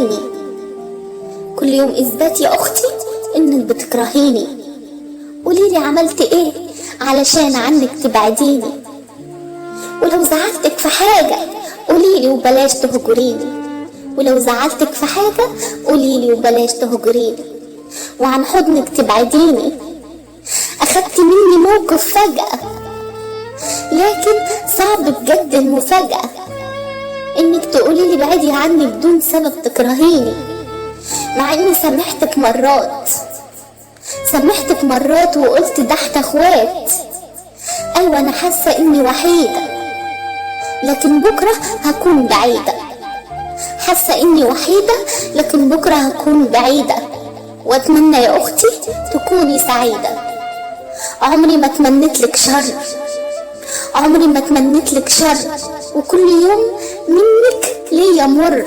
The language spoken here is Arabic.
بتكرهيني، كل يوم اثبات يا اختي انك بتكرهيني. قوليلي عملت ايه علشان عنك تبعديني، ولو زعلتك في حاجة قوليلي وبلاش تهجريني، ولو زعلتك في حاجة قوليلي وبلاش تهجريني، وعن حضنك تبعديني. اخدت مني موقف فجأة، لكن صعب بجد المفاجأة انك تقوليلي بعدي عني بدون سبب تكرهيني، مع اني سامحتك مرات وقلت ده احنا اخوات. ايوه انا حاسة اني وحيدة، لكن بكرة هكون بعيدة. حاسة اني وحيدة لكن بكرة هكون بعيدة، واتمنى يا اختي تكوني سعيدة. عمري ما تمنيتلك شر، وكل يوم منك ليا مر.